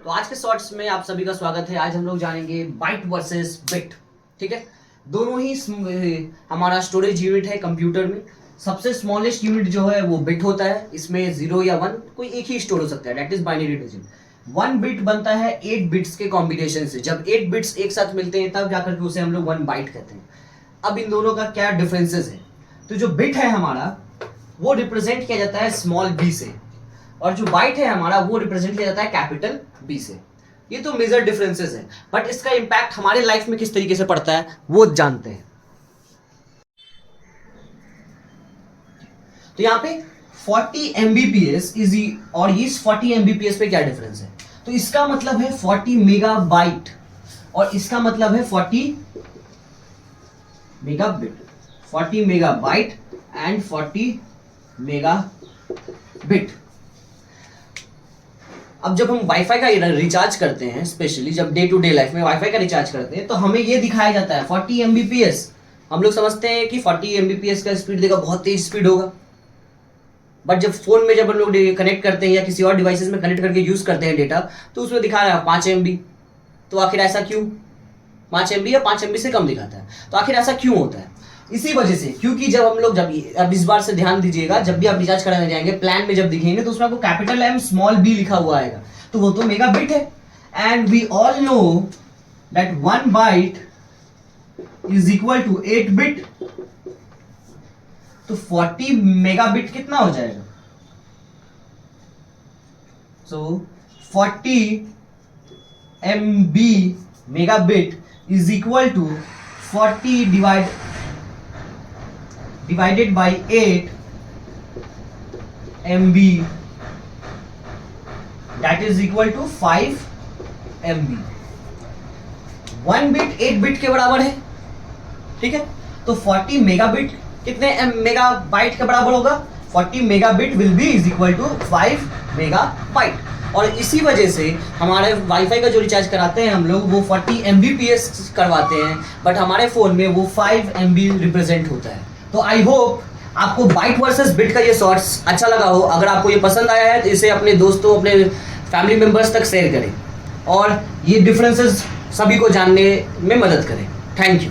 तो आज के शॉर्ट्स में आप सभी का स्वागत है। आज हम लोग जानेंगे बाइट वर्सेस बिट। ठीक है, दोनों ही हमारा स्टोरेज यूनिट है कंप्यूटर में। सबसे स्मॉलेस्ट यूनिट जो है वो बिट होता है। इसमें 0 या 1 कोई एक ही स्टोर हो सकता है, that is binary digit. 1 bit बनता है 8 बिट्स के कॉम्बिनेशन से। जब 8 बिट्स एक साथ मिलते हैं तब जाकर के उसे हम लोग 1 बाइट कहते हैं। अब इन दोनों का क्या डिफरेंसेस है? तो जो बिट है हमारा वो रिप्रेजेंट किया जाता है स्मॉल बी से, और जो बाइट है हमारा वो रिप्रेजेंट किया जाता है कैपिटल बी से। ये तो मेजर डिफरेंसेस है, बट इसका इंपैक्ट हमारे लाइफ में किस तरीके से पड़ता है वो जानते हैं। तो यहाँ पे 40 Mbps और इस 40 Mbps पे क्या डिफरेंस है? तो इसका मतलब है 40 मेगाबाइट और इसका मतलब है 40 मेगाबिट। 40 megabyte and 40 megabit. अब जब हम वाईफाई का रिचार्ज करते हैं, स्पेशली जब डे टू डे लाइफ में वाईफाई का रिचार्ज करते हैं, तो हमें ये दिखाया जाता है 40 Mbps। हम लोग समझते हैं कि 40 Mbps का स्पीड देगा, बहुत तेज स्पीड होगा। बट जब फोन में जब हम लोग कनेक्ट करते हैं या किसी और डिवाइसेस में कनेक्ट करके यूज करते हैं डेटा, तो उसमें दिखा रहा है 5 MB। तो आखिर ऐसा क्यों? 5 MB या 5 MB से कम दिखाता है, तो आखिर ऐसा क्यों होता है? इसी वजह से, क्योंकि जब हम लोग अब इस बार से ध्यान दीजिएगा, जब भी आप रिचार्ज कराने जाएंगे प्लान में जब दिखेंगे तो उसमें आपको कैपिटल M स्मॉल b लिखा हुआ आएगा, तो वो तो मेगाबिट है। And we all know that 1 byte is equal to 8 bit. तो 40 मेगाबिट कितना हो जाएगा? So 40 MB megabit is equal to 40 divided by 8 MB, that is equal to 5 MB। 1 bit 8 bit के बराबर है, ठीक है। तो 40 मेगाबिट कितने मेगाबाइट के बराबर होगा? 40 megabit will be is equal to 5 megabyte. और इसी वजह से हमारे वाईफाई का जो रिचार्ज कराते हैं हम लोग वो 40 Mbps करवाते हैं, बट हमारे फोन में वो 5 MB रिप्रेजेंट होता है। तो आई होप आपको बाइट वर्सेस बिट का ये शॉर्ट्स अच्छा लगा हो। अगर आपको ये पसंद आया है तो इसे अपने दोस्तों, अपने फैमिली मेंबर्स तक शेयर करें और ये डिफरेंसेस सभी को जानने में मदद करें। Thank you.